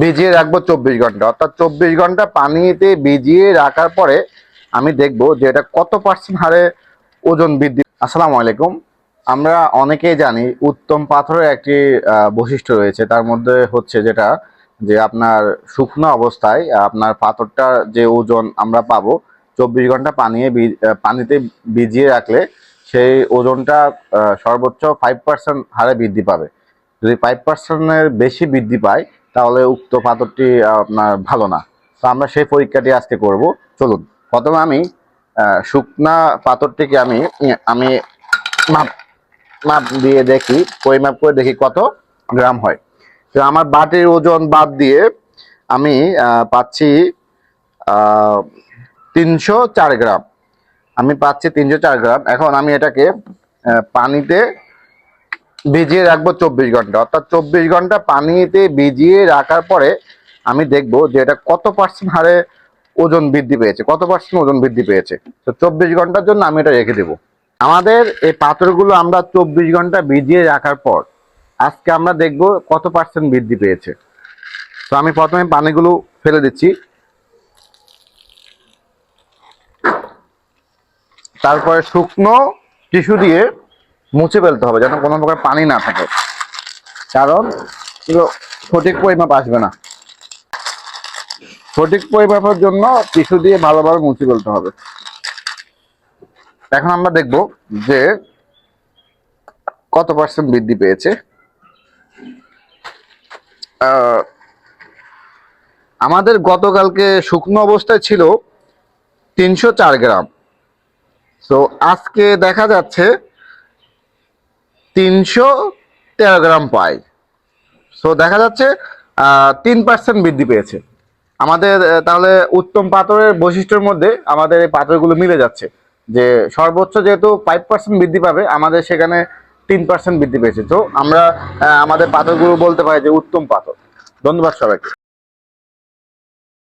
ভিজিয়ে রাখবো 24 ঘন্টা, অর্থাৎ 24 ঘন্টা পানিতে ভিজিয়ে রাখার পরে আমি দেখবো যে এটা কত পার্সেন্ট হারে ওজন বৃদ্ধি। আসসালামু আলাইকুম। আমরা অনেকেই জানি উত্তম পাথরের একটি বৈশিষ্ট্য রয়েছে, তার মধ্যে হচ্ছে যেটা যে আপনার শুকনো অবস্থায় আপনার পাথরটা যে ওজন আমরা পাবো 24 ঘন্টা পানিতে ভিজিয়ে রাখলে সেই ওজনটা সর্বোচ্চ 5% হারে বৃদ্ধি পাবে। যদি 5%-এর বেশি বৃদ্ধি পায় তাহলে উক্ত পাথরটি আপনার ভালো না। তো আমরা সেই পরীক্ষাটি আজকে করব। চলুন, প্রথমে আমি শুকনা পাথরটিকে আমি আমি মাপ মাপ দিয়ে দেখি, পরিমাপ করে দেখি কত গ্রাম হয়। তো আমার বাটির ওজন বাদ দিয়ে আমি পাচ্ছি 304 গ্রাম। আমি পাচ্ছি 304 গ্রাম। এখন আমি এটাকে পানিতে ভিজিয়ে রাখবো 24 ঘন্টা, অর্থাৎ 24 ঘন্টা পানিতে ভিজিয়ে রাখার পরে আমি দেখবো যে এটা কত পার্সেন্ট হারে ওজন বৃদ্ধি পেয়েছে, কত পার্সেন্ট ওজন বৃদ্ধি পেয়েছে। তো 24 ঘন্টার জন্য আমি এটা রেখে দেবো। আমাদের এই পাথরগুলো আমরা 24 ঘন্টা ভিজিয়ে রাখার পর আজকে আমরা দেখব কত পার্সেন্ট বৃদ্ধি পেয়েছে। তো আমি প্রথমে পানিগুলো ফেলে দিচ্ছি, তারপরে শুকনো টিস্যু দিয়ে মুছে ফেলতে হবে যেন কোনো প্রকার পানি না থাকে, কারণ এগুলো সঠিক পরিমাপ আসবে না। সঠিক পরিমাপের জন্য টিস্যু দিয়ে ভালোভাবে মুছে ফেলতে হবে। এখন আমরা দেখব যে কত পার্সেন্ট বৃদ্ধি পেয়েছে। আমাদের গতকালকে শুকনো অবস্থায় ছিল 304 গ্রাম। তো আজকে দেখা যাচ্ছে 313 গ্রাম পাই। সো দেখা যাচ্ছে 3% বৃদ্ধি পেয়েছে। আমাদের তাহলে উত্তম পাথরের বৈশিষ্ট্যের মধ্যে আমাদের এই পাথরগুলো মিলে যাচ্ছে যে সর্বোচ্চ যেহেতু 5% বৃদ্ধি পাবে, আমাদের সেখানে 3% বৃদ্ধি পেয়েছে। তো আমরা আমাদের পাথরগুলো বলতে পারি যে উত্তম পাথর। ধন্যবাদ সবাইকে।